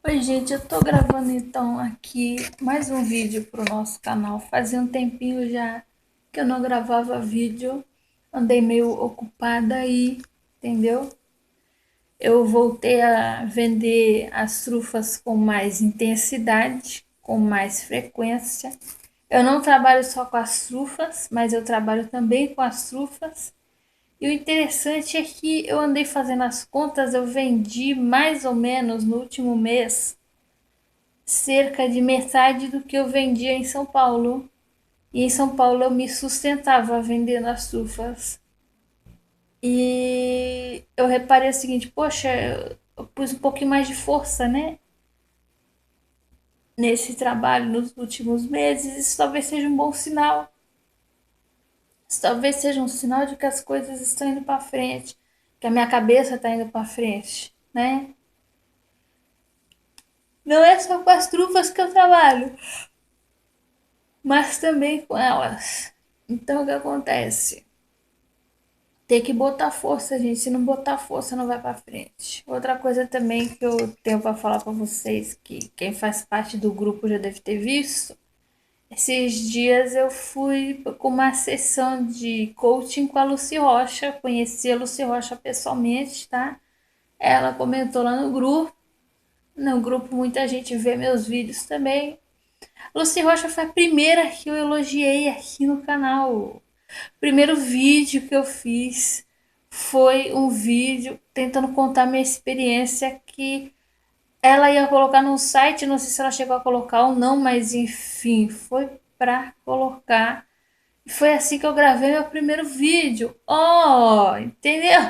Oi, gente, eu tô gravando então aqui mais um vídeo pro nosso canal. Fazia um tempinho já que eu não gravava vídeo, andei meio ocupada aí, entendeu? Eu voltei a vender as trufas com mais intensidade, com mais frequência. Eu não trabalho só com as trufas, mas eu trabalho também com as trufas. E o interessante é que eu andei fazendo as contas, eu vendi mais ou menos no último mês cerca de metade do que eu vendia em São Paulo. E em São Paulo eu me sustentava vendendo as trufas. E eu reparei o seguinte, poxa, eu pus um pouquinho mais de força, né? Nesse trabalho nos últimos meses. Isso talvez seja um bom sinal. Isso talvez seja um sinal de que as coisas estão indo para frente. Que a minha cabeça está indo para frente, né? Não é só com as trufas que eu trabalho, mas também com elas. Então o que acontece? Tem que botar força, gente. Se não botar força, não vai pra frente. Outra coisa também que eu tenho pra falar pra vocês, que quem faz parte do grupo já deve ter visto. Esses dias eu fui com uma sessão de coaching com a Lucy Rocha. Conheci a Lucy Rocha pessoalmente, tá? Ela comentou lá no grupo. No grupo muita gente vê meus vídeos também. Lucy Rocha foi a primeira que eu elogiei aqui no canal. O primeiro vídeo que eu fiz foi um vídeo tentando contar minha experiência que ela ia colocar no site, não sei se ela chegou a colocar ou não, mas enfim, foi pra colocar. E foi assim que eu gravei meu primeiro vídeo. Oh, entendeu?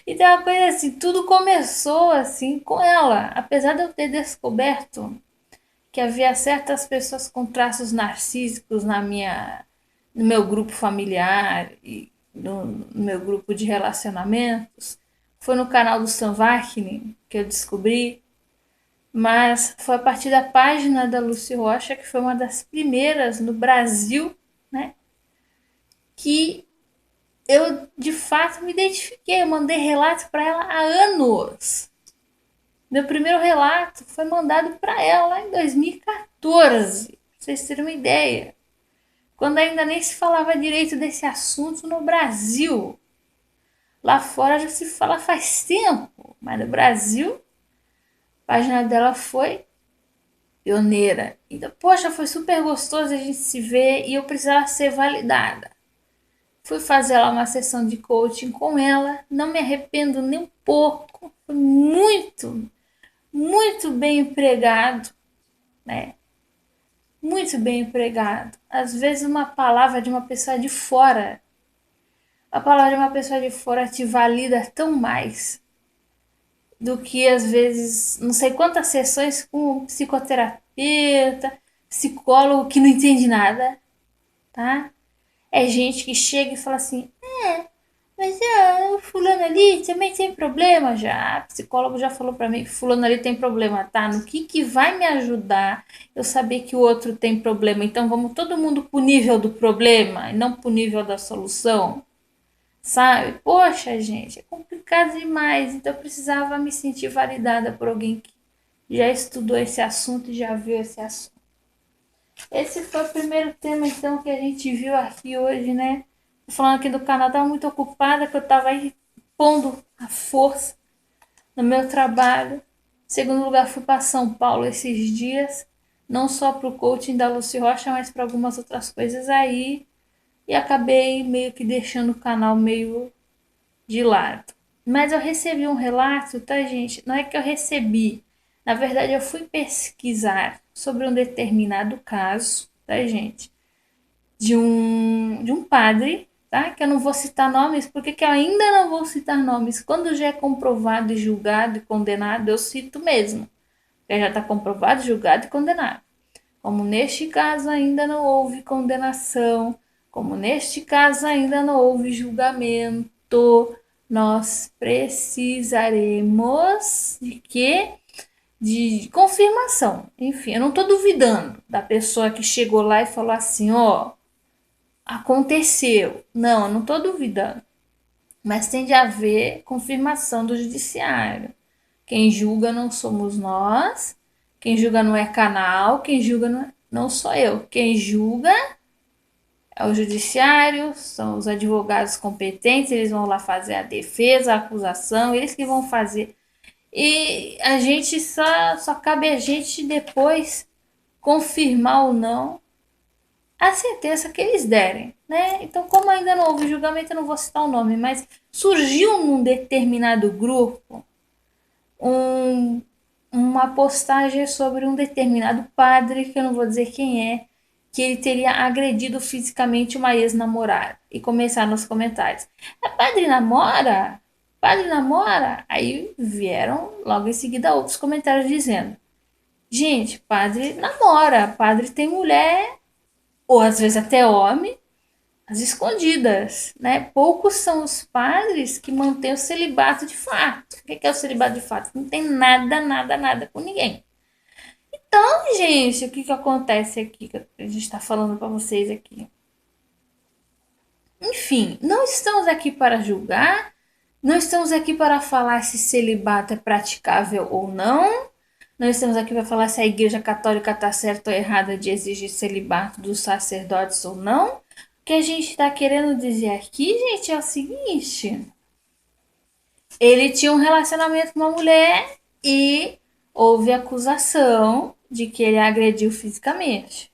Então é uma coisa assim, tudo começou assim com ela. Apesar de eu ter descoberto que havia certas pessoas com traços narcísicos no meu grupo familiar e no meu grupo de relacionamentos. Foi no canal do Sam Vaknin que eu descobri, mas foi a partir da página da Lucy Rocha, que foi uma das primeiras no Brasil, né, que eu de fato me identifiquei. Eu mandei relatos para ela há anos. Meu primeiro relato foi mandado para ela lá em 2014, pra vocês terem uma ideia. Quando ainda nem se falava direito desse assunto no Brasil. Lá fora já se fala faz tempo, mas no Brasil a página dela foi pioneira. Então, poxa, foi super gostoso a gente se ver e eu precisava ser validada. Fui fazer lá uma sessão de coaching com ela, não me arrependo nem um pouco. Foi muito, muito bem empregado, né? Muito bem empregado. Às vezes uma palavra de uma pessoa de fora, a palavra de uma pessoa de fora te valida tão mais do que às vezes não sei quantas sessões com um psicoterapeuta, psicólogo que não entende nada, tá? É gente que chega e fala assim, mas o fulano ali também tem problema já. O psicólogo já falou pra mim que fulano ali tem problema, tá? No que vai me ajudar eu saber que o outro tem problema? Então vamos todo mundo pro nível do problema e não pro nível da solução, sabe? Poxa, gente, é complicado demais. Então eu precisava me sentir validada por alguém que já estudou esse assunto e já viu esse assunto. Esse foi o primeiro tema, então, que a gente viu aqui hoje, né? Tô falando aqui do canal, tava muito ocupada, que eu tava aí pondo a força no meu trabalho. Em segundo lugar, fui para São Paulo esses dias, não só para o coaching da Lucy Rocha, mas para algumas outras coisas aí. E acabei meio que deixando o canal meio de lado. Mas eu recebi um relato, tá, gente? Não é que eu recebi. Na verdade, eu fui pesquisar sobre um determinado caso, tá, gente? De um padre, tá? Que eu não vou citar nomes, porque que eu ainda não vou citar nomes. Quando já é comprovado e julgado e condenado, eu cito mesmo. Porque já está comprovado, julgado e condenado. Como neste caso ainda não houve condenação, como neste caso ainda não houve julgamento, nós precisaremos de quê? De confirmação. Enfim, eu não estou duvidando da pessoa que chegou lá e falou assim, ó, aconteceu. Não, eu não estou duvidando. Mas tem de haver confirmação do judiciário. Quem julga não somos nós, quem julga não é canal, quem julga não sou eu. Quem julga é o judiciário, são os advogados competentes, eles vão lá fazer a defesa, a acusação, eles que vão fazer. E a gente só cabe a gente depois confirmar ou não a sentença que eles derem, né? Então, como ainda não houve julgamento, eu não vou citar o nome, mas surgiu num determinado grupo um, uma postagem sobre um determinado padre, que eu não vou dizer quem é, que ele teria agredido fisicamente uma ex-namorada. E começaram nos comentários: "É padre namora? Padre namora?" Aí vieram logo em seguida outros comentários dizendo: "Gente, padre namora, padre tem mulher, ou às vezes até homem, às escondidas, né? Poucos são os padres que mantêm o celibato de fato." O que é o celibato de fato? Não tem nada, nada, nada com ninguém. Então, gente, o que acontece aqui que a gente está falando para vocês aqui? Enfim, não estamos aqui para julgar, não estamos aqui para falar se celibato é praticável ou não. Não estamos aqui para falar se a Igreja Católica está certa ou errada de exigir celibato dos sacerdotes ou não. O que a gente está querendo dizer aqui, gente, é o seguinte: ele tinha um relacionamento com uma mulher e houve acusação de que ele a agrediu fisicamente.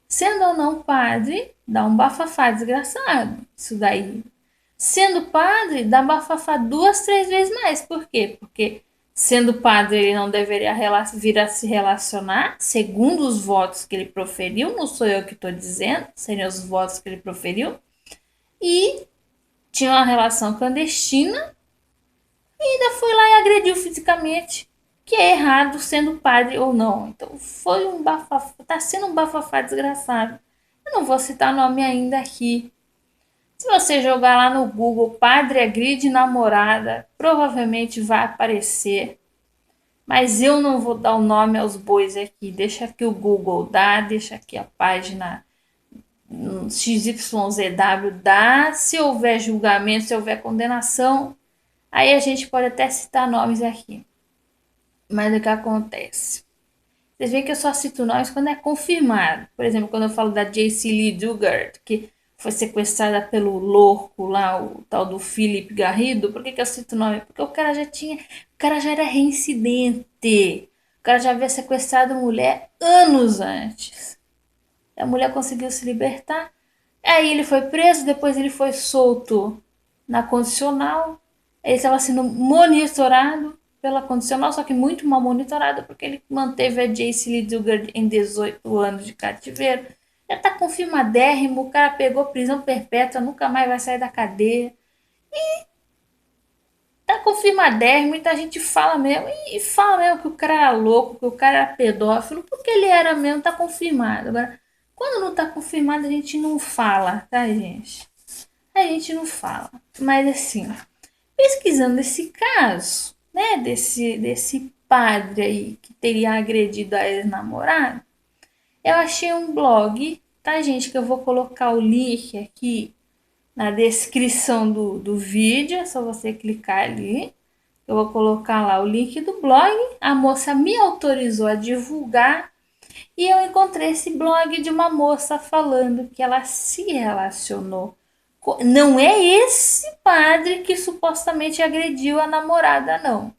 Sendo ou não padre, dá um bafafá desgraçado. Isso daí. Sendo padre, dá bafafá duas, três vezes mais. Por quê? Porque sendo padre, ele não deveria vir a se relacionar, segundo os votos que ele proferiu, não sou eu que estou dizendo, seriam os votos que ele proferiu, e tinha uma relação clandestina e ainda foi lá e agrediu fisicamente, que é errado sendo padre ou não. Então foi um bafafá, tá sendo um bafafá desgraçado. Eu não vou citar nome ainda aqui. Se você jogar lá no Google padre agride namorada, provavelmente vai aparecer. Mas eu não vou dar o nome aos bois aqui. Deixa que o Google dá, deixa aqui a página XYZW dá. Se houver julgamento, se houver condenação, aí a gente pode até citar nomes aqui. Mas o que acontece? Vocês veem que eu só cito nomes quando é confirmado. Por exemplo, quando eu falo da J.C. Lee Dugard, que foi sequestrada pelo louco lá, o tal do Philip Garrido. Por que eu cito o nome? Porque o cara já tinha. O cara já era reincidente. O cara já havia sequestrado mulher anos antes. A mulher conseguiu se libertar. Aí ele foi preso, depois ele foi solto na condicional. Ele estava sendo monitorado pela condicional, só que muito mal monitorado, porque ele manteve a Jace Lee Dugard em 18 anos de cativeiro. Já tá confirmadérrimo, o cara pegou prisão perpétua, nunca mais vai sair da cadeia. Tá confirmadérrimo, muita gente fala mesmo, e fala mesmo que o cara era louco, que o cara era pedófilo, porque ele era mesmo, tá confirmado. Agora, quando não tá confirmado, a gente não fala, tá, gente? A gente não fala. Mas assim, pesquisando esse caso, né, desse padre aí que teria agredido a ex-namorada, eu achei um blog, tá, gente, que eu vou colocar o link aqui na descrição do vídeo, é só você clicar ali. Eu vou colocar lá o link do blog. A moça me autorizou a divulgar e eu encontrei esse blog de uma moça falando que ela se relacionou. Não é esse padre que supostamente agrediu a namorada, não.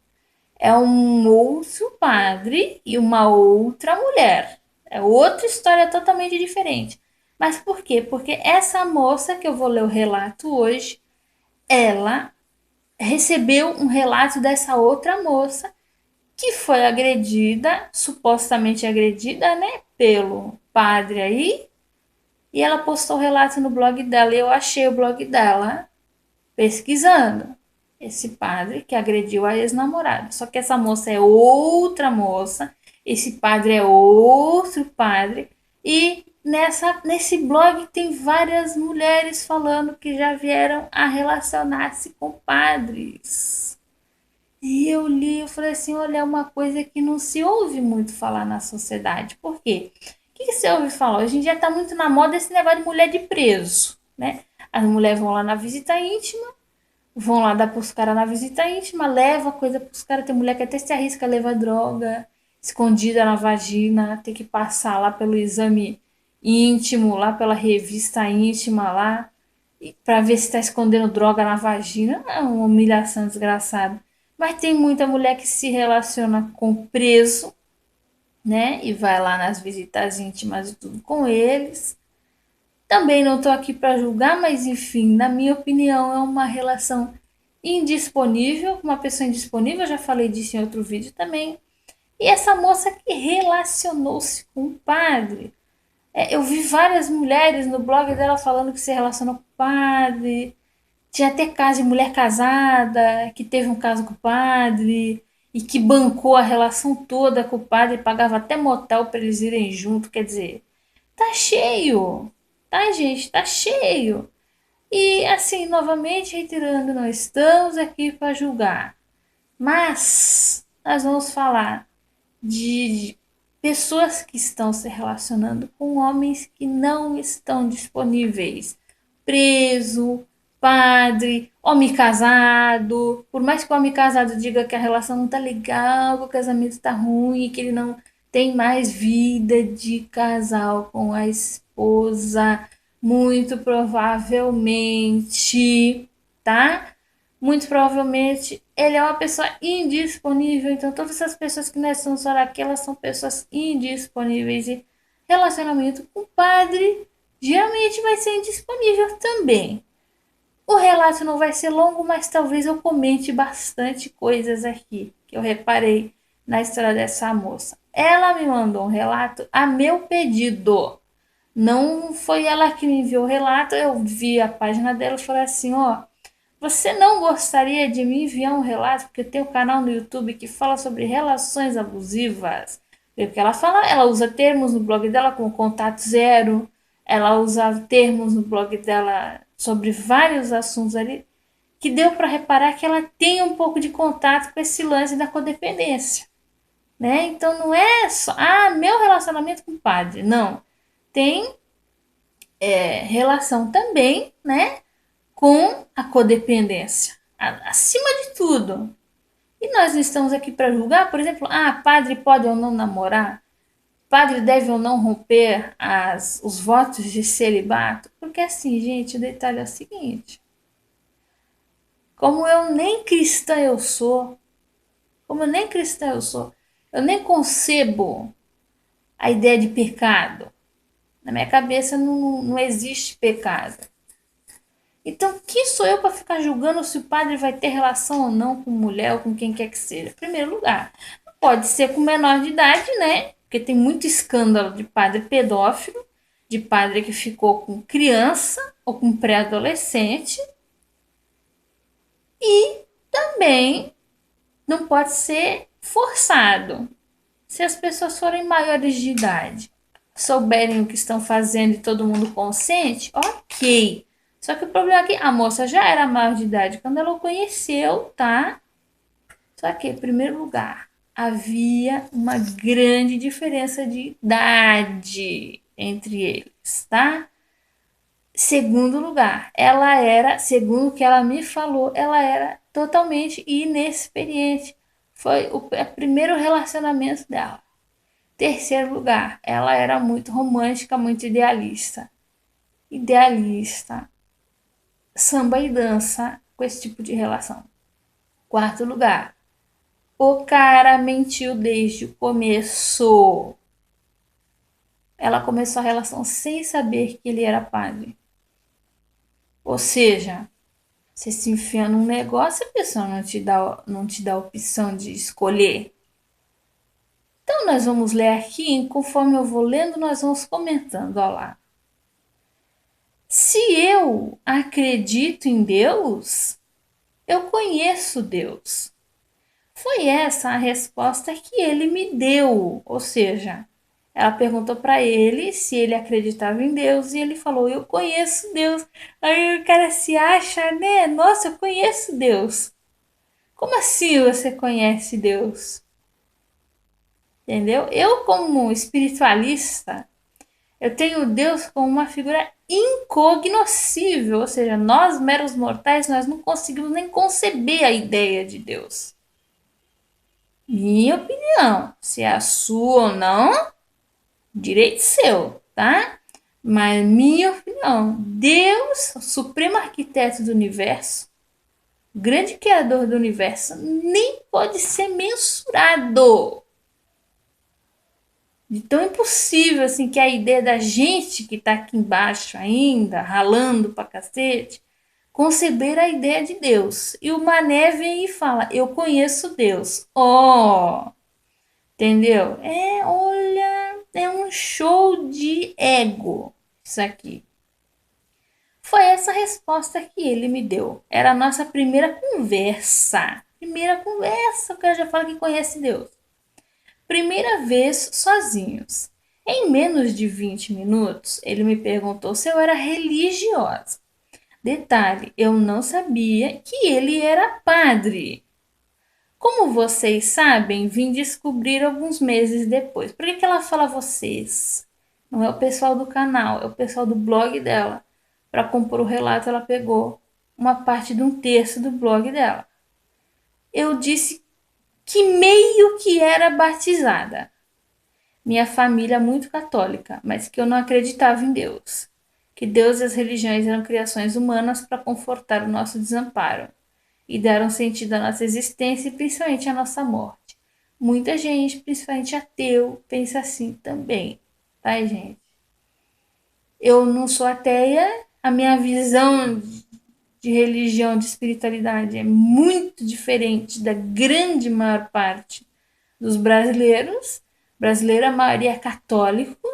É um outro padre e uma outra mulher. É outra história totalmente diferente. Mas por quê? Porque essa moça que eu vou ler o relato hoje, ela recebeu um relato dessa outra moça que foi agredida, supostamente agredida, né, pelo padre aí, e ela postou o relato no blog dela e eu achei o blog dela pesquisando esse padre que agrediu a ex-namorada. Só que essa moça é outra moça, esse padre é outro padre e nesse blog tem várias mulheres falando que já vieram a relacionar-se com padres. E eu li, eu falei assim, olha, é uma coisa que não se ouve muito falar na sociedade. Por quê? O que você ouve falar? Hoje em dia está muito na moda esse negócio de mulher de preso, né? As mulheres vão lá na visita íntima, vão lá dar pros caras na visita íntima, leva coisa pros caras. Tem mulher que até se arrisca a levar droga escondida na vagina, tem que passar lá pelo exame íntimo, lá pela revista íntima lá, pra ver se tá escondendo droga na vagina. É uma humilhação desgraçada. Mas tem muita mulher que se relaciona com preso, né? E vai lá nas visitas íntimas e tudo com eles. Também não estou aqui para julgar, mas enfim, na minha opinião, é uma relação indisponível, uma pessoa indisponível, eu já falei disso em outro vídeo também. E essa moça que relacionou-se com o padre. Eu vi várias mulheres no blog dela falando que se relacionou com o padre. Tinha até caso de mulher casada, que teve um caso com o padre e que bancou a relação toda com o padre, pagava até motel para eles irem junto. Quer dizer, tá cheio, tá, gente? Tá cheio. E assim, novamente reiterando, não estamos aqui para julgar, mas nós vamos falar de pessoas que estão se relacionando com homens que não estão disponíveis. Preso, padre, homem casado. Por mais que o homem casado diga que a relação não tá legal, que o casamento tá ruim, que ele não tem mais vida de casal com a esposa, muito provavelmente, tá? Muito provavelmente ele é uma pessoa indisponível. Então, todas essas pessoas que nós estamos falando aqui, elas são pessoas indisponíveis. E relacionamento com o padre geralmente vai ser indisponível também. O relato não vai ser longo, mas talvez eu comente bastante coisas aqui que eu reparei na história dessa moça. Ela me mandou um relato a meu pedido. Não foi ela que me enviou o relato, eu vi a página dela e falei assim, ó, você não gostaria de me enviar um relato? Porque tem um canal no YouTube que fala sobre relações abusivas. Porque ela fala, ela usa termos no blog dela como contato zero, ela usa termos no blog dela sobre vários assuntos ali, que deu para reparar que ela tem um pouco de contato com esse lance da codependência, né? Então não é só, meu relacionamento com o padre, não. Tem relação também, né, com a codependência, acima de tudo. E nós não estamos aqui para julgar, por exemplo, padre pode ou não namorar, padre deve ou não romper os votos de celibato, porque assim, gente, o detalhe é o seguinte, como eu nem cristã eu sou, como eu nem cristã eu sou, eu nem concebo a ideia de pecado. Na minha cabeça não existe pecado. Então, quem sou eu para ficar julgando se o padre vai ter relação ou não com mulher ou com quem quer que seja? Em primeiro lugar, pode ser com menor de idade, né? Porque tem muito escândalo de padre pedófilo, de padre que ficou com criança ou com pré-adolescente. E também não pode ser forçado. Se as pessoas forem maiores de idade, souberem o que estão fazendo e todo mundo consente, ok. Só que o problema é que a moça já era maior de idade quando ela o conheceu, tá? Só que, em primeiro lugar, havia uma grande diferença de idade entre eles, tá? Segundo lugar, ela era, segundo o que ela me falou, ela era totalmente inexperiente. Foi o primeiro relacionamento dela. Terceiro lugar, ela era muito romântica, muito idealista. Idealista, samba e dança com esse tipo de relação. Quarto lugar, o cara mentiu desde o começo. Ela começou a relação sem saber que ele era padre. Ou seja, você se enfia num negócio e a pessoa não te dá a opção de escolher. Então nós vamos ler aqui, conforme eu vou lendo, nós vamos comentando, ó lá. Se eu acredito em Deus, eu conheço Deus. Foi essa a resposta que ele me deu. Ou seja, ela perguntou para ele se ele acreditava em Deus e ele falou: Eu conheço Deus. Aí o cara se acha, né? Nossa, eu conheço Deus. Como assim você conhece Deus? Entendeu? Eu, como espiritualista, Eu tenho Deus como uma figura incognoscível, ou seja, nós meros mortais, nós não conseguimos nem conceber a ideia de Deus. Minha opinião, se é a sua ou não, direito seu, tá? Mas minha opinião, Deus, o supremo arquiteto do universo, o grande criador do universo, nem pode ser mensurado. De tão impossível assim que é a ideia da gente que tá aqui embaixo ainda, ralando pra cacete, conceber a ideia de Deus. E o Mané vem e fala: Eu conheço Deus. Ó, oh, entendeu? Olha, é um show de ego isso aqui. Foi essa resposta que ele me deu. Era a nossa primeira conversa. Primeira conversa, o cara já fala que conhece Deus. Primeira vez sozinhos. Em menos de 20 minutos, ele me perguntou se eu era religiosa. Detalhe, eu não sabia que ele era padre. Como vocês sabem, vim descobrir alguns meses depois. Por que ela fala vocês? Não é o pessoal do canal, é o pessoal do blog dela. Para compor o relato, ela pegou uma parte de um terço do blog dela. Eu disse que meio que era batizada. Minha família é muito católica, mas que eu não acreditava em Deus. Que Deus e as religiões eram criações humanas para confortar o nosso desamparo e dar um sentido à nossa existência e principalmente à nossa morte. Muita gente, principalmente ateu, pensa assim também, tá, gente? Eu não sou ateia, a minha visão de religião, de espiritualidade é muito diferente da grande maior parte dos brasileiros. Brasileiro, a maioria é católico,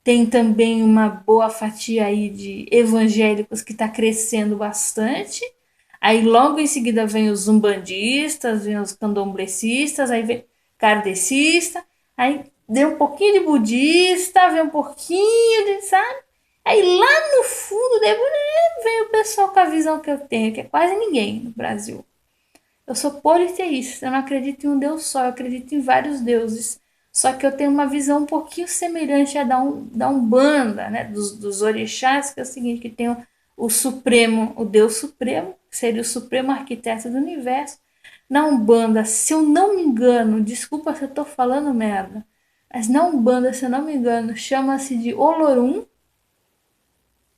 tem também uma boa fatia aí de evangélicos que está crescendo bastante. Aí logo em seguida vem os umbandistas, vem os candomblecistas, aí vem kardecista, aí vem um pouquinho de budista, vem um pouquinho de, sabe? Aí lá no fundo vem o pessoal com a visão que eu tenho, que é quase ninguém no Brasil. Eu sou politeísta, eu não acredito em um Deus só, eu acredito em vários deuses. Só que eu tenho uma visão um pouquinho semelhante à da Umbanda, né? Dos orixás, que é o seguinte, que tem o Supremo, o Deus Supremo, que seria o Supremo Arquiteto do Universo. Na Umbanda, se eu não me engano, desculpa se eu estou falando merda, mas na Umbanda, se eu não me engano, chama-se de Olorum,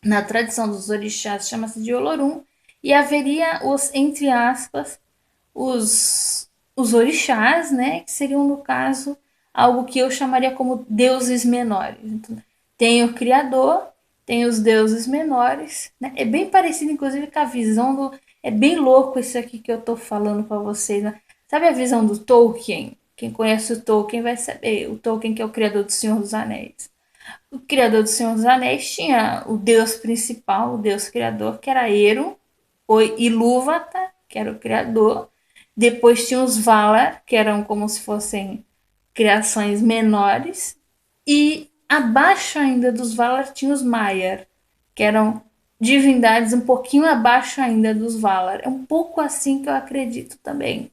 na tradição dos orixás chama-se de Olorum, e haveria os, entre aspas, os orixás, né, que seriam, no caso, algo que eu chamaria como deuses menores. Então, tem o Criador, tem os deuses menores, né? É bem parecido, inclusive, com a visão do... É bem louco isso aqui que eu tô falando para vocês, né? Sabe a visão do Tolkien? Quem conhece o Tolkien vai saber. O Tolkien que é o criador do Senhor dos Anéis. O criador do Senhor dos Anéis tinha o deus principal, o deus criador, que era Eru, o Ilúvatar, que era o criador. Depois tinha os Valar, que eram como se fossem criações menores. E abaixo ainda dos Valar tinha os Maiar, que eram divindades um pouquinho abaixo ainda dos Valar. É um pouco assim que eu acredito também.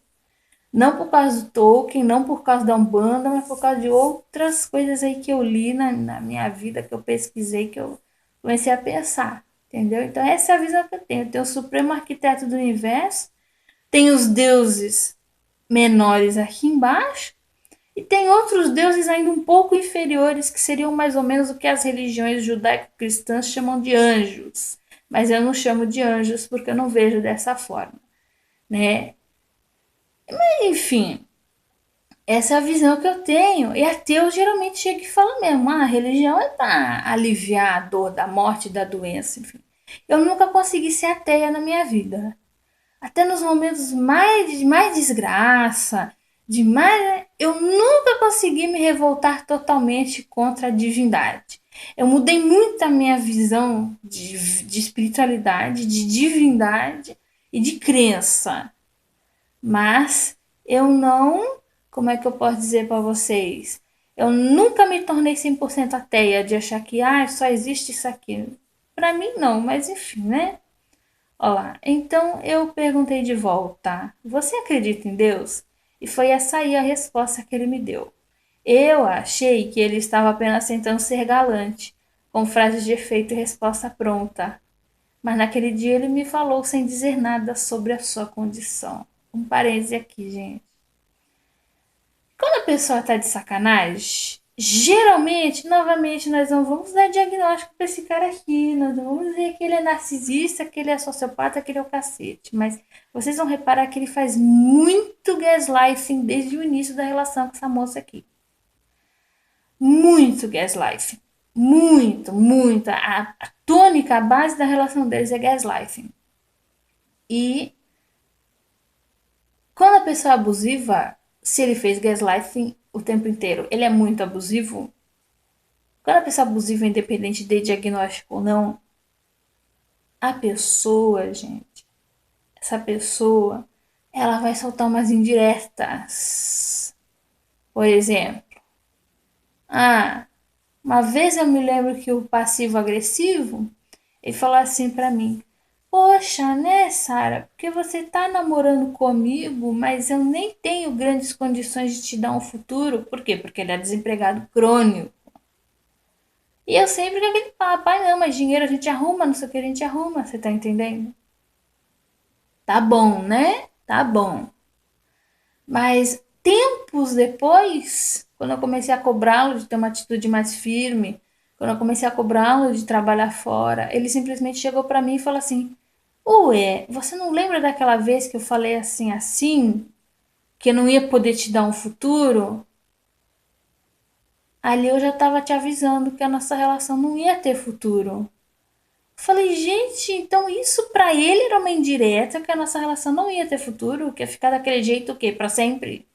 Não por causa do Tolkien, não por causa da Umbanda, mas por causa de outras coisas aí que eu li na minha vida, que eu pesquisei, que eu comecei a pensar. Entendeu? Então essa é a visão que eu tenho. Eu tenho o Supremo Arquiteto do Universo, tem os deuses menores aqui embaixo, e tem outros deuses ainda um pouco inferiores, que seriam mais ou menos o que as religiões judaico-cristãs chamam de anjos. Mas eu não chamo de anjos porque eu não vejo dessa forma, né? Enfim, essa é a visão que eu tenho. E ateu geralmente chega e fala mesmo: a religião é para aliviar a dor da morte e da doença. Enfim. Eu nunca consegui ser ateia na minha vida. Até nos momentos mais desgraça, de mais. Eu nunca consegui me revoltar totalmente contra a divindade. Eu mudei muito a minha visão de espiritualidade, de divindade e de crença. Mas eu não, como é que eu posso dizer para vocês? Eu nunca me tornei 100% ateia de achar que só existe isso aqui. Para mim não, mas enfim, né? Olá, então eu perguntei de volta: Você acredita em Deus? E foi essa aí a resposta que ele me deu. Eu achei que ele estava apenas tentando ser galante, com frases de efeito e resposta pronta. Mas naquele dia ele me falou sem dizer nada sobre a sua condição. Um parêntese aqui, gente. Quando a pessoa tá de sacanagem, geralmente, novamente, nós não vamos dar diagnóstico pra esse cara aqui. Nós não vamos dizer que ele é narcisista, que ele é sociopata, que ele é o cacete. Mas vocês vão reparar que ele faz muito gaslighting desde o início da relação com essa moça aqui. Muito gaslighting. Muito, muito. A tônica, a base da relação deles é gaslighting. E quando a pessoa é abusiva, se ele fez gaslighting o tempo inteiro, ele é muito abusivo. Quando a pessoa é abusiva, independente de diagnóstico ou não, a pessoa, gente, essa pessoa, ela vai soltar umas indiretas. Por exemplo, ah, uma vez eu me lembro que o passivo-agressivo, ele falou assim pra mim: Poxa, né, Sara? Porque você tá namorando comigo, mas eu nem tenho grandes condições de te dar um futuro. Por quê? Porque ele é desempregado crônico. E eu sempre com aquele papo, ai não, mas dinheiro a gente arruma, não sei o que a gente arruma, você tá entendendo? Tá bom, né? Tá bom. Mas tempos depois, quando eu comecei a cobrá-lo de ter uma atitude mais firme, quando eu comecei a cobrá-lo de trabalhar fora, ele simplesmente chegou pra mim e falou assim: Ué, você não lembra daquela vez que eu falei assim, assim, que eu não ia poder te dar um futuro? Ali eu já tava te avisando que a nossa relação não ia ter futuro. Falei, gente, então isso pra ele era uma indireta, que a nossa relação não ia ter futuro, que ia ficar daquele jeito o quê? Pra sempre?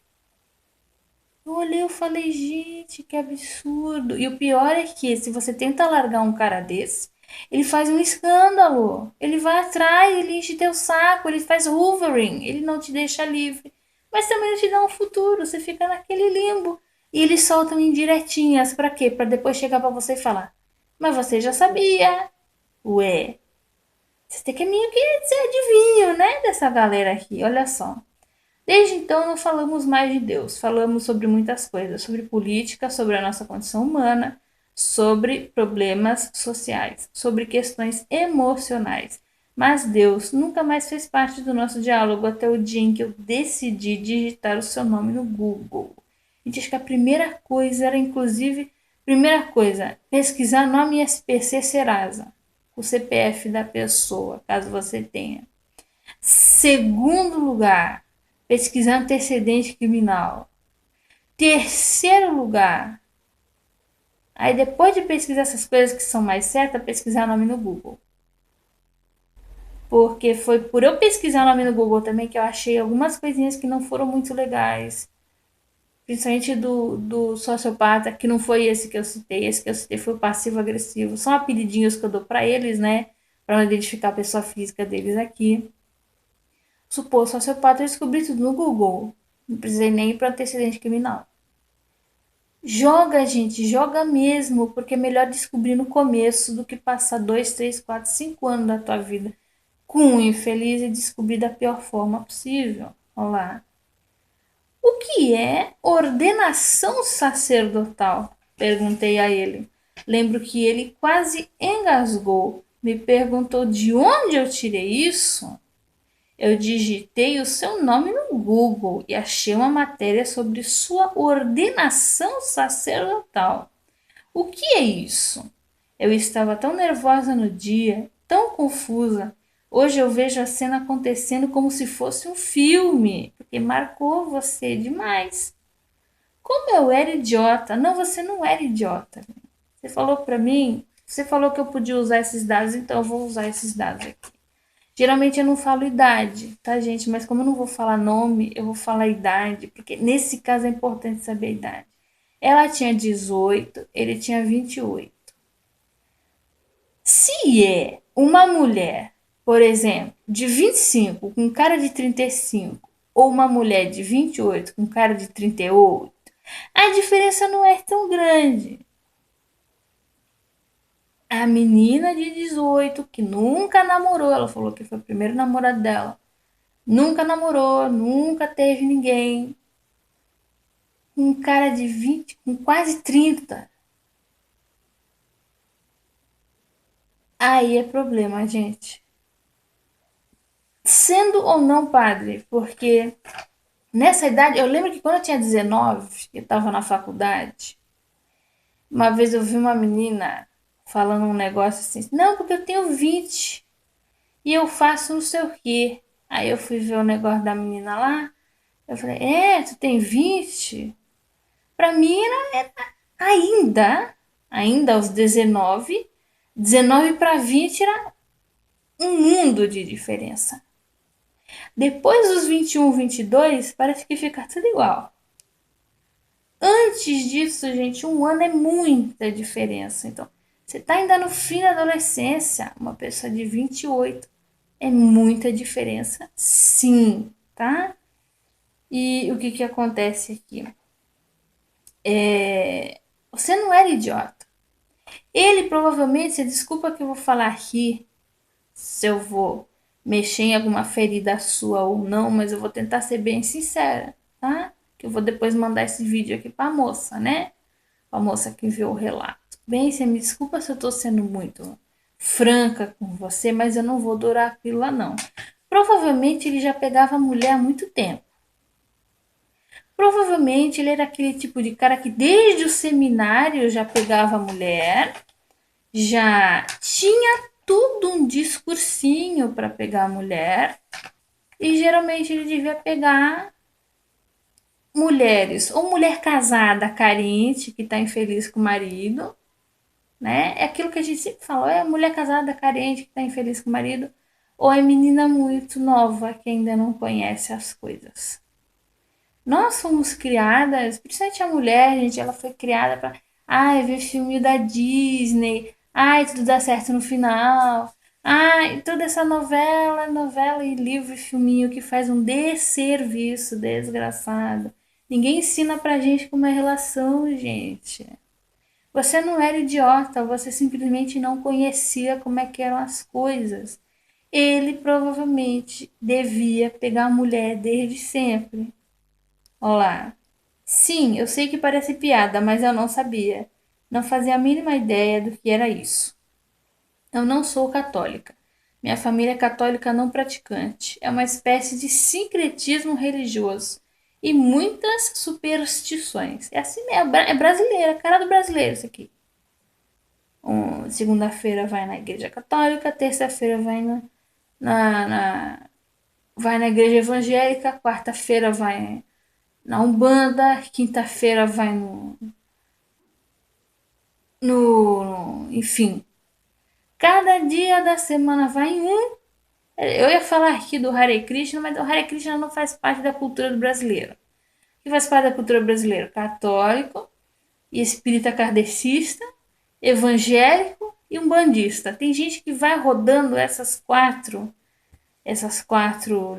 Eu olhei e falei, gente, que absurdo. E o pior é que se você tenta largar um cara desse, ele faz um escândalo. Ele vai atrás, ele enche teu saco, ele faz hoovering, ele não te deixa livre. Mas também não te dá um futuro, você fica naquele limbo. E eles soltam indiretinhas, pra quê? Pra depois chegar pra você e falar, mas você já sabia. Ué, você tem que meio que ser adivinho, né, dessa galera aqui, olha só. Desde então não falamos mais de Deus, falamos sobre muitas coisas, sobre política, sobre a nossa condição humana, sobre problemas sociais, sobre questões emocionais. Mas Deus nunca mais fez parte do nosso diálogo até o dia em que eu decidi digitar o seu nome no Google. E diz que a primeira coisa era, inclusive, primeira coisa, pesquisar nome SPC Serasa, o CPF da pessoa, caso você tenha. Segundo lugar, pesquisar antecedente criminal. Terceiro lugar, aí depois de pesquisar essas coisas que são mais certas, pesquisar nome no Google. Porque foi por eu pesquisar nome no Google também que eu achei algumas coisinhas que não foram muito legais. Principalmente do sociopata, que não foi esse que eu citei. Esse que eu citei foi o passivo-agressivo. São apelidinhos que eu dou pra eles, né? Pra não identificar a pessoa física deles aqui. Suposto sociopata, eu descobri tudo no Google. Não precisei nem ir para antecedente criminal. Joga, gente, joga mesmo, porque é melhor descobrir no começo do que passar 2, 3, 4, 5 anos da tua vida com um infeliz e descobrir da pior forma possível. Olá. O que é ordenação sacerdotal? Perguntei a ele. Lembro que ele quase engasgou. Me perguntou de onde eu tirei isso. Eu digitei o seu nome no Google e achei uma matéria sobre sua ordenação sacerdotal. O que é isso? Eu estava tão nervosa no dia, tão confusa. Hoje eu vejo a cena acontecendo como se fosse um filme, porque marcou você demais. Como eu era idiota. Não, você não era idiota. Você falou para mim, você falou que eu podia usar esses dados, então eu vou usar esses dados aqui. Geralmente eu não falo idade, tá, gente? Mas como eu não vou falar nome, eu vou falar idade, porque nesse caso é importante saber a idade. Ela tinha 18, ele tinha 28. Se é uma mulher, por exemplo, de 25 com cara de 35, ou uma mulher de 28 com cara de 38, a diferença não é tão grande. A menina de 18 que nunca namorou, ela falou que foi o primeiro namorado dela. Nunca namorou, nunca teve ninguém. com um cara de 20, com quase 30. Aí é problema, gente. Sendo ou não padre, porque nessa idade, eu lembro que quando eu tinha 19, eu estava na faculdade, uma vez eu vi uma menina falando um negócio assim, não, porque eu tenho 20 e eu faço não sei o quê. Aí eu fui ver o negócio da menina lá, eu falei, tu tem 20? Pra mim era ainda aos 19, 19 para 20 era um mundo de diferença. Depois dos 21, 22, parece que fica tudo igual. Antes disso, gente, um ano é muita diferença. Então, você está ainda no fim da adolescência, uma pessoa de 28 é muita diferença, sim, tá? E o que que acontece aqui? Você não era idiota. Ele provavelmente, desculpa que eu vou falar aqui, se eu vou mexer em alguma ferida sua ou não, mas eu vou tentar ser bem sincera, tá? Que eu vou depois mandar esse vídeo aqui pra moça, né? A moça que enviou o relato. Bem, você me desculpa se eu tô sendo muito franca com você, mas eu não vou durar a pílula, não. Provavelmente ele já pegava mulher há muito tempo. Provavelmente ele era aquele tipo de cara que desde o seminário já pegava mulher, já tinha tudo um discursinho para pegar a mulher, e geralmente ele devia pegar mulheres, ou mulher casada, carente, que está infeliz com o marido, né? É aquilo que a gente sempre fala, é mulher casada, carente, que está infeliz com o marido, ou é menina muito nova que ainda não conhece as coisas. Nós fomos criadas, principalmente a mulher, gente, ela foi criada para, ver filme da Disney, tudo dá certo no final, toda essa novela e livro e filminho que faz um desserviço desgraçado. Ninguém ensina pra gente como é relação, gente. Você não era idiota, você simplesmente não conhecia como é que eram as coisas. Ele provavelmente devia pegar a mulher desde sempre. Olá. Sim, eu sei que parece piada, mas eu não sabia. Não fazia a mínima ideia do que era isso. Eu não sou católica. Minha família é católica não praticante. É uma espécie de sincretismo religioso e muitas superstições. É assim mesmo, é brasileira, cara do brasileiro isso aqui. Segunda-feira vai na igreja católica, terça-feira vai vai na igreja evangélica, quarta-feira vai na Umbanda, quinta-feira vai enfim. Cada dia da semana vai em um. Eu ia falar aqui do Hare Krishna, mas o Hare Krishna não faz parte da cultura do brasileiro. O que faz parte da cultura brasileira? Católico, espírita kardecista, evangélico e umbandista. Tem gente que vai rodando essas quatro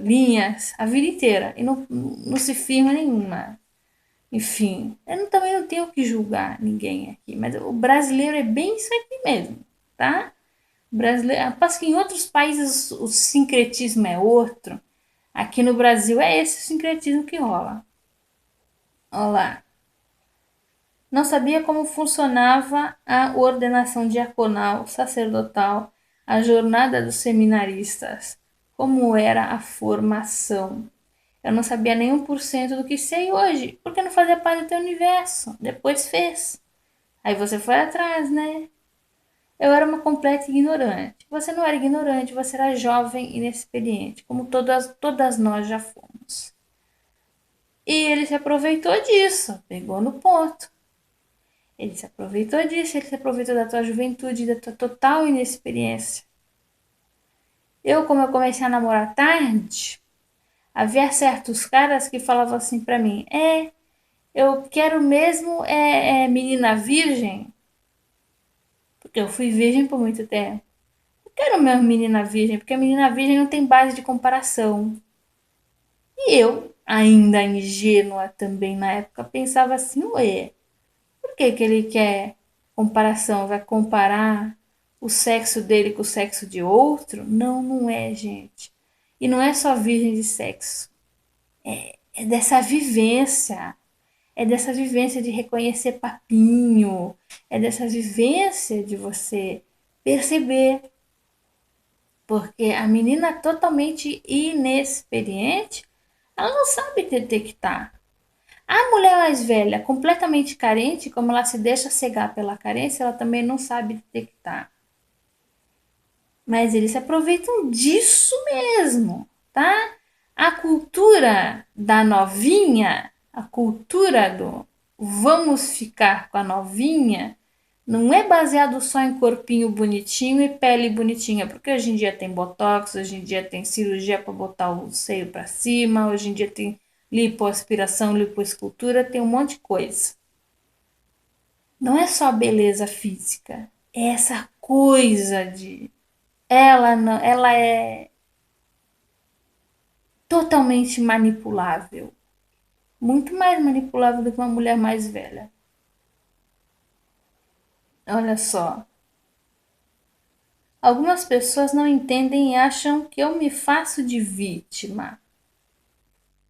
linhas a vida inteira e não se firma nenhuma. Enfim, também não tenho que julgar ninguém aqui, mas o brasileiro é bem isso aqui mesmo, tá? Brasileiro, passa que em outros países o sincretismo é outro. Aqui no Brasil é esse o sincretismo que rola. Olá. Não sabia como funcionava a ordenação diaconal, sacerdotal, a jornada dos seminaristas, como era a formação. Eu não sabia nem 1% do que sei hoje, porque não fazia parte do teu universo. Depois fez. Aí você foi atrás, né? Eu era uma completa ignorante. Você não era ignorante, você era jovem e inexperiente, como todas nós já fomos. E ele se aproveitou disso, pegou no ponto. Ele se aproveitou disso, ele se aproveitou da tua juventude, da tua total inexperiência. Como eu comecei a namorar tarde, havia certos caras que falavam assim pra mim: eu quero mesmo menina virgem, porque eu fui virgem por muito tempo. Eu quero mesmo menina virgem, porque a menina virgem não tem base de comparação. E eu, ainda ingênua também na época, pensava assim: ué, por que que ele quer comparação? Vai comparar o sexo dele com o sexo de outro? Não, não é, gente. E não é só virgem de sexo. É dessa vivência. É dessa vivência de reconhecer papinho, é dessa vivência de você perceber, porque a menina totalmente inexperiente, ela não sabe detectar. A mulher mais velha, completamente carente, como ela se deixa cegar pela carência, ela também não sabe detectar. Mas eles se aproveitam disso mesmo, tá? A cultura da novinha, a cultura do vamos ficar com a novinha, não é baseado só em corpinho bonitinho e pele bonitinha, porque hoje em dia tem botox, hoje em dia tem cirurgia para botar o seio para cima, hoje em dia tem lipoaspiração, lipoescultura, tem um monte de coisa. Não é só beleza física, é essa coisa de ela não, ela é totalmente manipulável, muito mais manipulável do que uma mulher mais velha. Olha só, algumas pessoas não entendem e acham que eu me faço de vítima.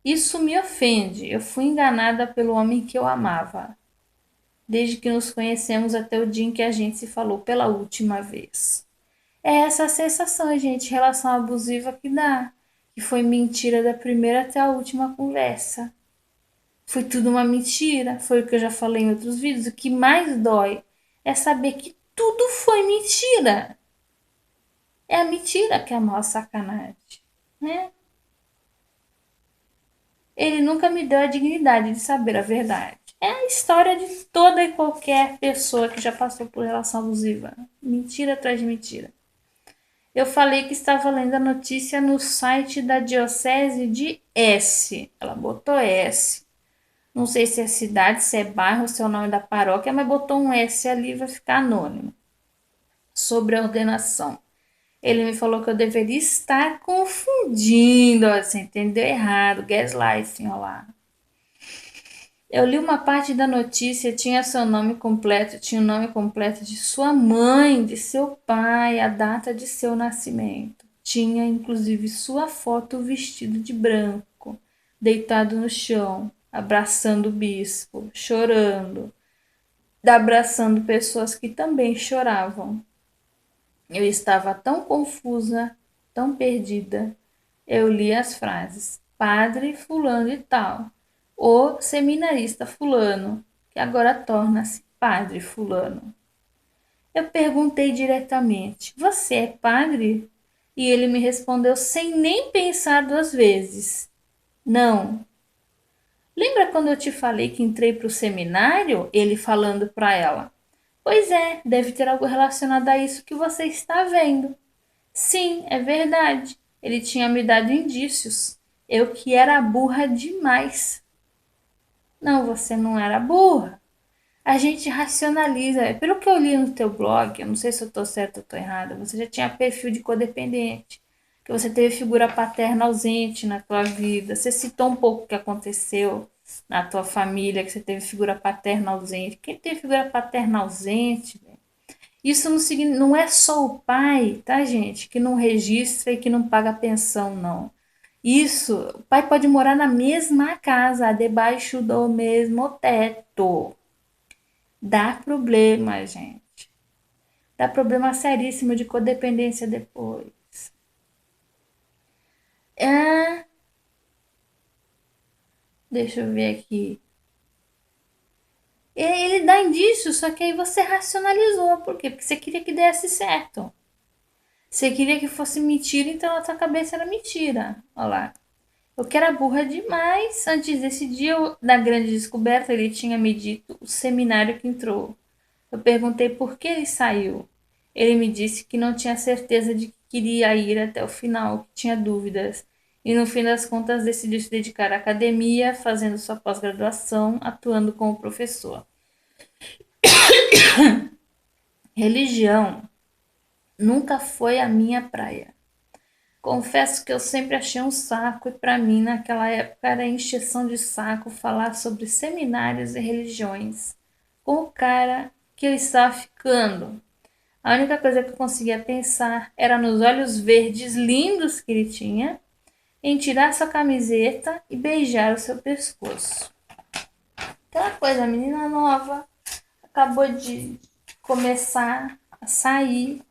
Isso me ofende. Eu fui enganada pelo homem que eu amava, desde que nos conhecemos até o dia em que a gente se falou pela última vez. É essa sensação, gente, relação abusiva que dá, que foi mentira da primeira até a última conversa. Foi tudo uma mentira, foi o que eu já falei em outros vídeos. O que mais dói é saber que tudo foi mentira. É a mentira que é a maior sacanagem, né? Ele nunca me deu a dignidade de saber a verdade. É a história de toda e qualquer pessoa que já passou por relação abusiva. Mentira atrás de mentira. Eu falei que estava lendo a notícia no site da Diocese de S. Ela botou S. Não sei se é cidade, se é bairro, se é o nome da paróquia, mas botou um S ali e vai ficar anônimo. Sobre a ordenação. Ele me falou que eu deveria estar confundindo, você entendeu errado, gaslighting, olha lá. Eu li uma parte da notícia, tinha seu nome completo, tinha o nome completo de sua mãe, de seu pai, a data de seu nascimento. Tinha inclusive sua foto vestido de branco, deitado no chão, abraçando o bispo, chorando, abraçando pessoas que também choravam. Eu estava tão confusa, tão perdida. Eu li as frases: Padre Fulano e tal, o seminarista Fulano, que agora torna-se Padre Fulano. Eu perguntei diretamente: Você é padre? E ele me respondeu sem nem pensar duas vezes: Não. Lembra quando eu te falei que entrei para o seminário? Ele falando para ela: Pois é, deve ter algo relacionado a isso que você está vendo. Sim, é verdade. Ele tinha me dado indícios. Eu que era burra demais. Não, você não era burra. A gente racionaliza. Pelo que eu li no teu blog, eu não sei se eu estou certa ou estou errada, você já tinha perfil de codependente, que você teve figura paterna ausente na tua vida. Você citou um pouco o que aconteceu na tua família, que você teve figura paterna ausente. Quem tem figura paterna ausente, isso não é só o pai, tá, gente, que não registra e que não paga pensão, não. Isso, o pai pode morar na mesma casa, debaixo do mesmo teto. Dá problema, gente. Dá problema seríssimo de codependência depois. É, deixa eu ver aqui. Ele dá indícios, só que aí você racionalizou. Por quê? Porque você queria que desse certo. Você queria que fosse mentira, então na tua cabeça era mentira. Olha lá. Eu que era burra demais. Antes desse dia da grande descoberta, ele tinha me dito o seminário que entrou. Eu perguntei por que ele saiu. Ele me disse que não tinha certeza de que queria ir até o final, que tinha dúvidas. E no fim das contas decidiu se dedicar à academia, fazendo sua pós-graduação, atuando como professor. Religião nunca foi a minha praia. Confesso que eu sempre achei um saco e para mim naquela época era encheção de saco falar sobre seminários e religiões com o cara que eu estava ficando. A única coisa que eu conseguia pensar era nos olhos verdes lindos que ele tinha, em tirar sua camiseta e beijar o seu pescoço. Aquela coisa, a menina nova acabou de começar a sair,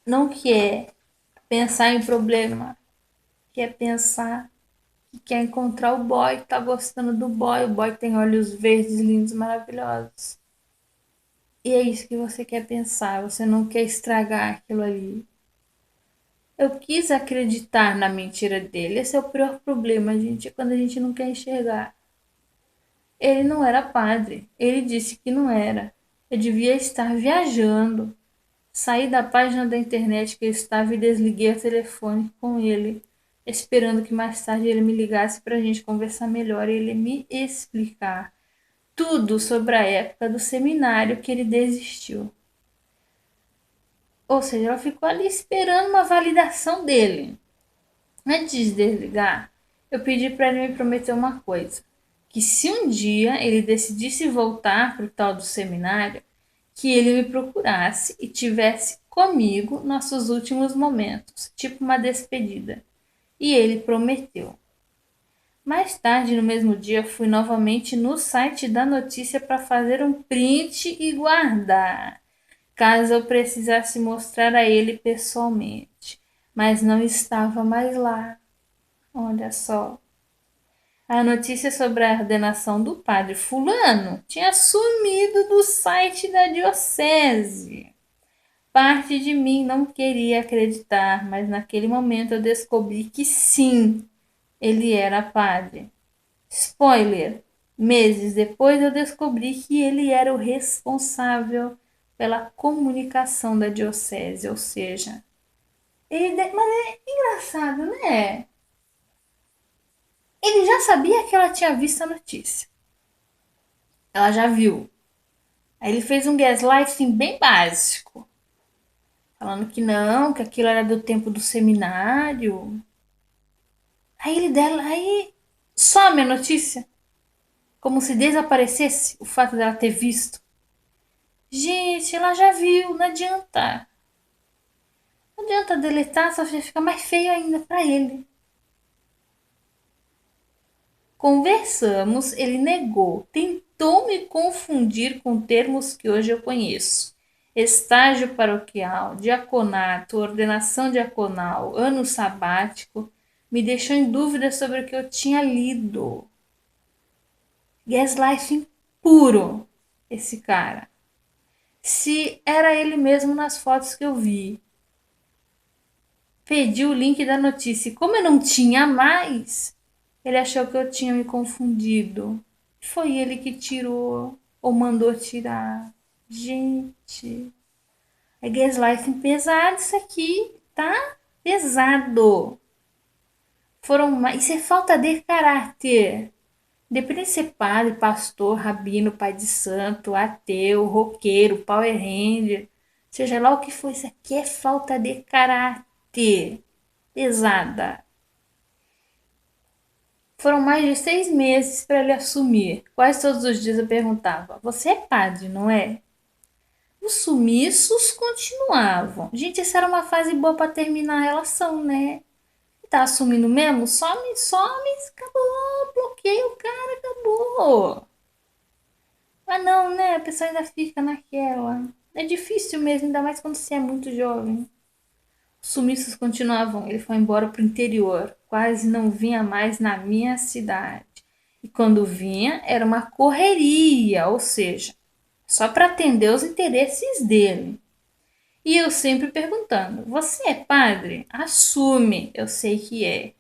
não quer pensar em problema, quer pensar que quer encontrar o boy, que tá gostando do boy, o boy tem olhos verdes, lindos, maravilhosos. E é isso que você quer pensar, você não quer estragar aquilo ali. Eu quis acreditar na mentira dele. Esse é o pior problema, gente, é quando a gente não quer enxergar. Ele não era padre. Ele disse que não era. Eu devia estar viajando. Saí da página da internet que eu estava e desliguei o telefone com ele, esperando que mais tarde ele me ligasse para a gente conversar melhor e ele me explicar tudo sobre a época do seminário que ele desistiu. Ou seja, ela ficou ali esperando uma validação dele. Antes de desligar, eu pedi para ele me prometer uma coisa: que se um dia ele decidisse voltar para o tal do seminário, que ele me procurasse e tivesse comigo nossos últimos momentos, tipo uma despedida. E ele prometeu. Mais tarde, no mesmo dia, fui novamente no site da notícia para fazer um print e guardar, caso eu precisasse mostrar a ele pessoalmente. Mas não estava mais lá. Olha só. A notícia sobre a ordenação do padre Fulano tinha sumido do site da diocese. Parte de mim não queria acreditar, mas naquele momento eu descobri que sim, ele era padre. Spoiler: meses depois eu descobri que ele era o responsável pela comunicação da diocese, ou seja, mas é engraçado, né? Ele já sabia que ela tinha visto a notícia. Ela já viu. Aí ele fez um gaslighting bem básico, falando que não, que aquilo era do tempo do seminário. Aí some a notícia, como se desaparecesse o fato dela ter visto. Gente, ela já viu, não adianta. Não adianta deletar, só fica mais feio ainda para ele. Conversamos, ele negou, tentou me confundir com termos que hoje eu conheço: estágio paroquial, diaconato, ordenação diaconal, ano sabático, me deixou em dúvida sobre o que eu tinha lido. Gaslighting puro, esse cara. Se era ele mesmo nas fotos que eu vi. Pedi o link da notícia e como eu não tinha mais, ele achou que eu tinha me confundido. Foi ele que tirou ou mandou tirar. Gente, é gaslighting pesado isso aqui, tá? Pesado. Foram mais. Isso é falta de caráter. Independente de ser padre, pastor, rabino, pai de santo, ateu, roqueiro, Power Ranger, seja lá o que for, isso aqui é falta de caráter. Pesada. Foram mais de 6 meses para ele assumir. Quase todos os dias eu perguntava: Você é padre, não é? Os sumiços continuavam. Gente, essa era uma fase boa para terminar a relação, né? Tá assumindo mesmo? Some, some, acabou. Bloqueia o cara, acabou. Mas não, né? A pessoa ainda fica naquela. É difícil mesmo, ainda mais quando você é muito jovem. Os sumiços continuavam. Ele foi embora pro interior. Quase não vinha mais na minha cidade. E quando vinha, era uma correria, ou seja, só para atender os interesses dele. E eu sempre perguntando: Você é padre? Assume, eu sei que é.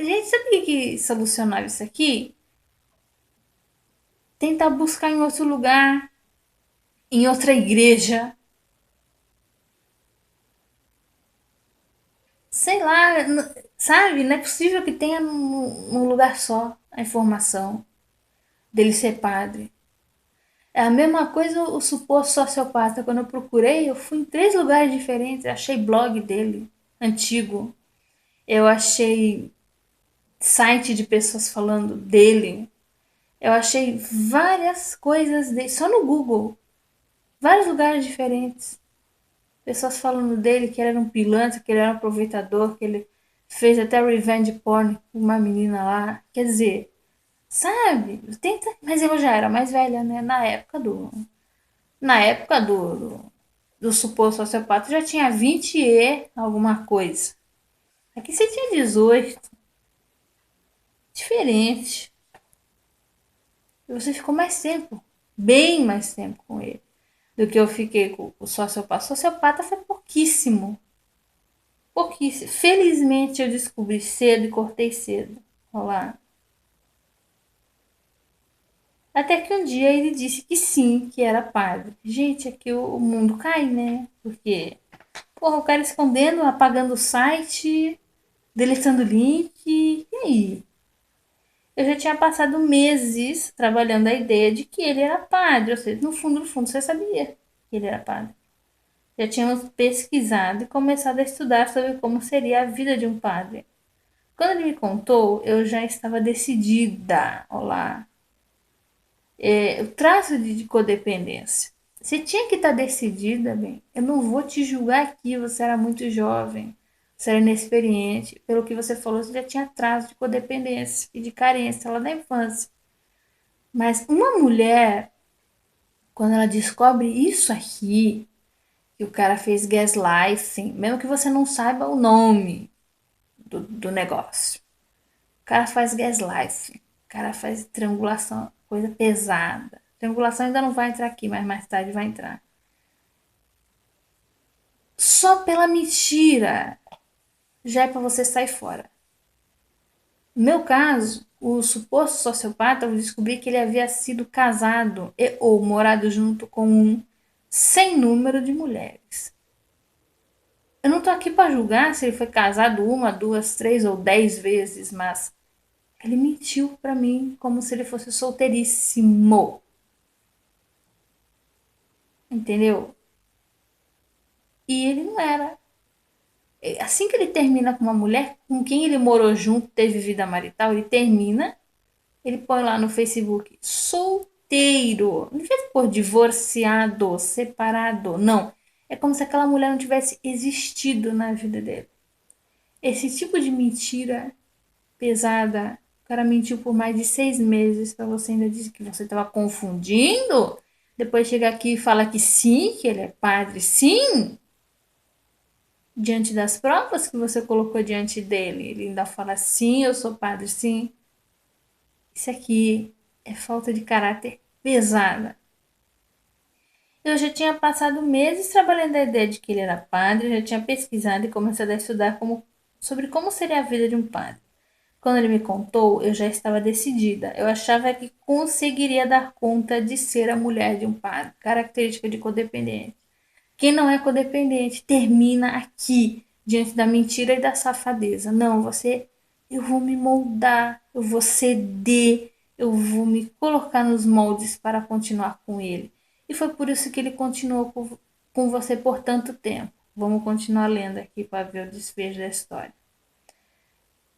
Gente, sabe o que solucionava isso aqui? Tentar buscar em outro lugar, em outra igreja. Sei lá, sabe? Não é possível que tenha num lugar só a informação dele ser padre. É a mesma coisa o suposto sociopata. Quando eu procurei, eu fui em 3 lugares diferentes. Achei blog dele, antigo. Eu achei site de pessoas falando dele. Eu achei várias coisas dele, só no Google. Vários lugares diferentes. Pessoas falando dele, que ele era um pilantra, que ele era um aproveitador, que ele fez até revenge porn com uma menina lá. Quer dizer, sabe? Tenta, mas eu já era mais velha, né? Na época do suposto sociopata eu já tinha 20 e alguma coisa. Aqui você tinha 18, diferente. E você ficou mais tempo, bem mais tempo com ele do que eu fiquei com o sociopata. O sociopata foi pouquíssimo, pouquíssimo. Felizmente eu descobri cedo e cortei cedo. Olá. Até que um dia ele disse que sim, que era padre. Gente, aqui o mundo cai, né? Porque, porra, o cara escondendo, apagando o site, deletando o link. E aí? Eu já tinha passado meses trabalhando a ideia de que ele era padre. Ou seja, no fundo, você sabia que ele era padre. Já tínhamos pesquisado e começado a estudar sobre como seria a vida de um padre. Quando ele me contou, eu já estava decidida. Olá. O traço de codependência. Você tinha que estar decidida, bem. Eu não vou te julgar aqui, você era muito jovem, você era inexperiente. Pelo que você falou, você já tinha traço de codependência e de carência lá na infância. Mas uma mulher, quando ela descobre isso aqui, que o cara fez gaslighting, mesmo que você não saiba o nome do negócio, o cara faz gaslighting, o cara faz triangulação, coisa pesada. Triangulação ainda não vai entrar aqui, mas mais tarde vai entrar. Só pela mentira já é para você sair fora. No meu caso, o suposto sociopata, eu descobri que ele havia sido casado e ou morado junto com um sem número de mulheres. Eu não tô aqui para julgar se ele foi casado uma, duas, três ou 10 vezes, mas ele mentiu para mim como se ele fosse solteiríssimo. Entendeu? E ele não era. Assim que ele termina com uma mulher com quem ele morou junto, teve vida marital, ele termina, ele põe lá no Facebook solteiro. Não devia pôr divorciado, separado. Não. É como se aquela mulher não tivesse existido na vida dele. Esse tipo de mentira pesada. O cara mentiu por mais de 6 meses para você ainda dizer que você estava confundindo. Depois chega aqui e fala que sim, que ele é padre, sim. Diante das provas que você colocou diante dele, ele ainda fala sim, eu sou padre, sim. Isso aqui é falta de caráter pesada. Eu já tinha passado meses trabalhando a ideia de que ele era padre, já tinha pesquisado e começado a estudar sobre como seria a vida de um padre. Quando ele me contou, eu já estava decidida. Eu achava que conseguiria dar conta de ser a mulher de um padre, característica de codependente. Quem não é codependente termina aqui, diante da mentira e da safadeza. Não, eu vou me moldar, eu vou ceder, eu vou me colocar nos moldes para continuar com ele. E foi por isso que ele continuou com você por tanto tempo. Vamos continuar lendo aqui para ver o desfecho da história.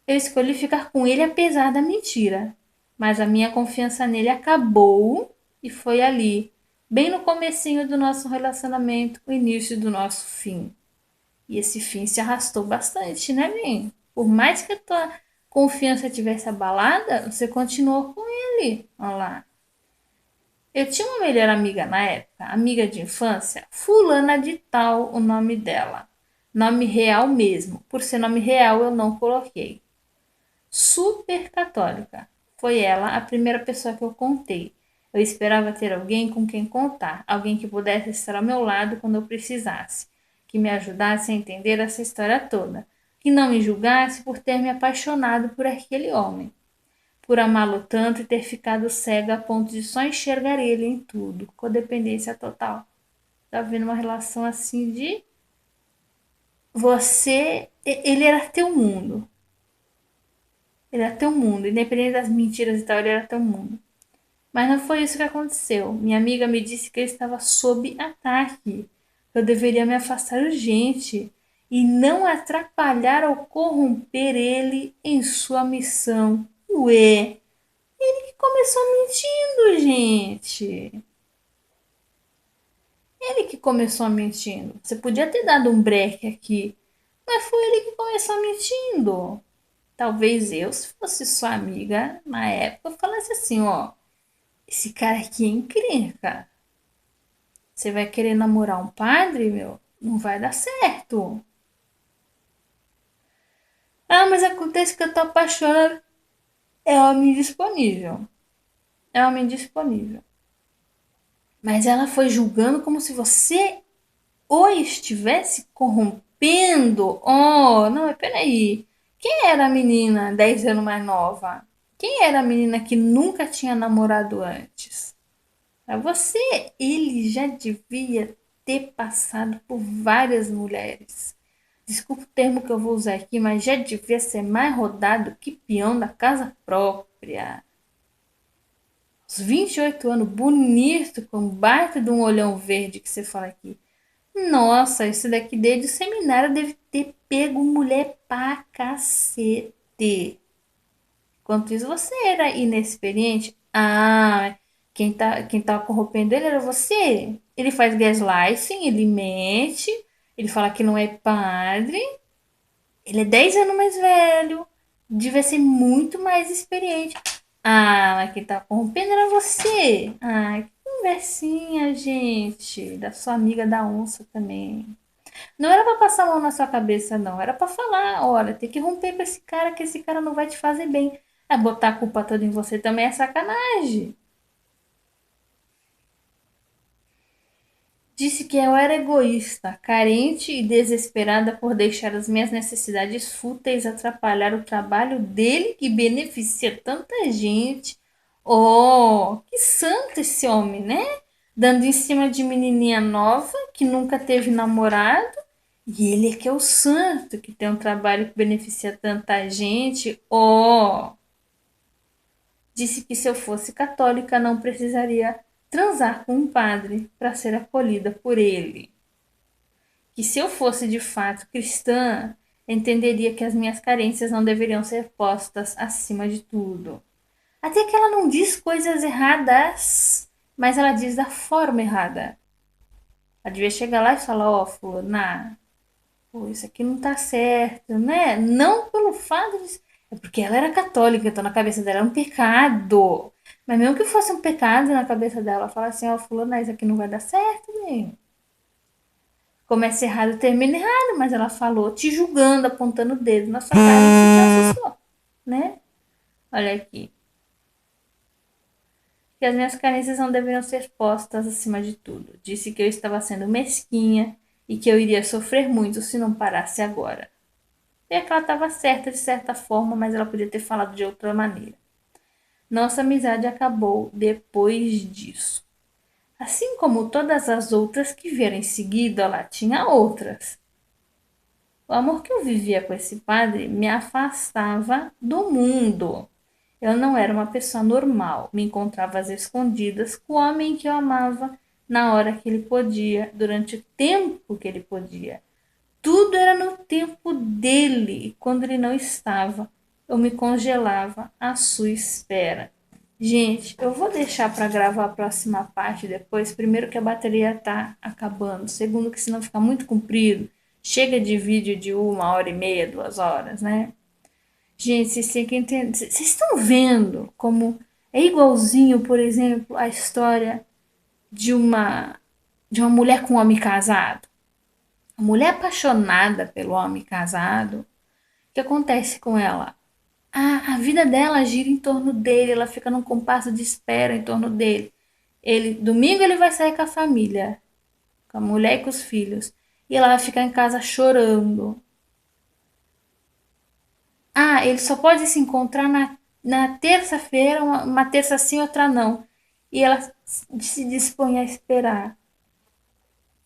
Eu escolhi ficar com ele apesar da mentira, mas a minha confiança nele acabou e foi ali, bem no comecinho do nosso relacionamento, o início do nosso fim. E esse fim se arrastou bastante, né, bem? Por mais que a tua confiança tivesse abalada, você continuou com ele. Olha lá. Eu tinha uma melhor amiga na época, amiga de infância, fulana de tal o nome dela. Nome real mesmo. Por ser nome real eu não coloquei. Super católica. Foi ela a primeira pessoa que eu contei. Eu esperava ter alguém com quem contar, alguém que pudesse estar ao meu lado quando eu precisasse, que me ajudasse a entender essa história toda, que não me julgasse por ter me apaixonado por aquele homem, por amá-lo tanto e ter ficado cega a ponto de só enxergar ele em tudo, codependência total. Tá vendo uma relação assim de ele era teu mundo. Ele era teu mundo, independente das mentiras e tal, ele era teu mundo. Mas não foi isso que aconteceu. Minha amiga me disse que ele estava sob ataque. Eu deveria me afastar urgente e não atrapalhar ou corromper ele em sua missão. Ué, ele que começou mentindo, gente. Ele que começou mentindo. Você podia ter dado um break aqui, mas foi ele que começou mentindo. Talvez eu, se fosse sua amiga na época, eu falasse assim, ó, esse cara aqui é encrenca. Você vai querer namorar um padre, meu? Não vai dar certo. Ah, mas acontece que eu tô apaixonada. É homem disponível. É homem disponível. Mas ela foi julgando como se você o estivesse corrompendo. Oh, não, mas peraí. Quem era a menina 10 anos mais nova? Quem era a menina que nunca tinha namorado antes? Pra você, ele já devia ter passado por várias mulheres. Desculpa o termo que eu vou usar aqui, mas já devia ser mais rodado que peão da casa própria. Os 28 anos, bonito, com baita de um olhão verde que você fala aqui. Nossa, esse daqui desde o seminário deve ter pego mulher pra cacete. Enquanto isso, você era inexperiente. Ah, quem tá corrompendo ele era você. Ele faz gaslighting, ele mente, ele fala que não é padre. Ele é 10 anos mais velho. Devia ser muito mais experiente. Ah, mas quem tá corrompendo era você. Ah, que conversinha, gente. Da sua amiga da onça também. Não era pra passar a mão na sua cabeça, não. Era pra falar, olha, tem que romper com esse cara, que esse cara não vai te fazer bem. É botar a culpa toda em você também é sacanagem. Disse que eu era egoísta, carente e desesperada por deixar as minhas necessidades fúteis atrapalhar o trabalho dele que beneficia tanta gente. Oh, que santo esse homem, né? Dando em cima de menininha nova que nunca teve namorado. E ele é que é o santo que tem um trabalho que beneficia tanta gente. Oh, disse que se eu fosse católica não precisaria transar com um padre para ser acolhida por ele. Que se eu fosse de fato cristã, entenderia que as minhas carências não deveriam ser postas acima de tudo. Até que ela não diz coisas erradas, mas ela diz da forma errada. Ela devia chegar lá e falar, ó, fulana, pô, isso aqui não tá certo, né? Não pelo fato de... É porque ela era católica, então na cabeça dela era um pecado. Mas mesmo que fosse um pecado na cabeça dela, fala assim, ó, fulana, isso aqui não vai dar certo, né? Começa errado, termina errado, mas ela falou te julgando, apontando o dedo na sua cara, isso te assustou, né? Olha aqui. Que as minhas carências não deveriam ser postas acima de tudo. Disse que eu estava sendo mesquinha e que eu iria sofrer muito se não parasse agora. E é que ela estava certa de certa forma, mas ela podia ter falado de outra maneira. Nossa amizade acabou depois disso. Assim como todas as outras que vieram em seguida, ela tinha outras. O amor que eu vivia com esse padre me afastava do mundo. Eu não era uma pessoa normal, me encontrava às escondidas com o homem que eu amava na hora que ele podia, durante o tempo que ele podia. Tudo era no tempo dele, e quando ele não estava, eu me congelava à sua espera. Gente, eu vou deixar para gravar a próxima parte depois. Primeiro que a bateria tá acabando. Segundo que senão fica muito comprido. Chega de vídeo de 1 hora e meia, 2 horas, né? Gente, vocês têm que entender. Vocês estão vendo como é igualzinho, por exemplo, a história de uma mulher com um homem casado. A mulher apaixonada pelo homem casado, o que acontece com ela? A vida dela gira em torno dele, ela fica num compasso de espera em torno dele. Domingo ele vai sair com a família, com a mulher e com os filhos, e ela vai ficar em casa chorando. Ah, ele só pode se encontrar na terça-feira, uma terça sim, outra não. E ela se dispõe a esperar.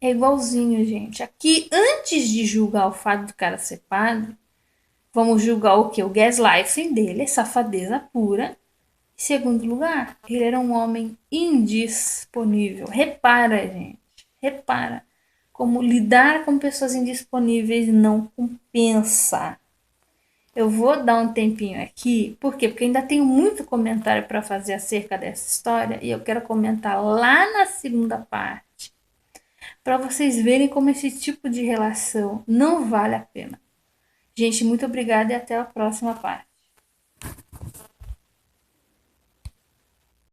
É igualzinho, gente. Aqui, antes de julgar o fato do cara ser padre, vamos julgar o que? O gaslighting dele, safadeza pura. Em segundo lugar, ele era um homem indisponível. Repara, gente. Repara. Como lidar com pessoas indisponíveis não compensa. Eu vou dar um tempinho aqui, por quê? Porque ainda tenho muito comentário para fazer acerca dessa história e eu quero comentar lá na segunda parte, para vocês verem como esse tipo de relação não vale a pena. Gente, muito obrigada e até a próxima parte.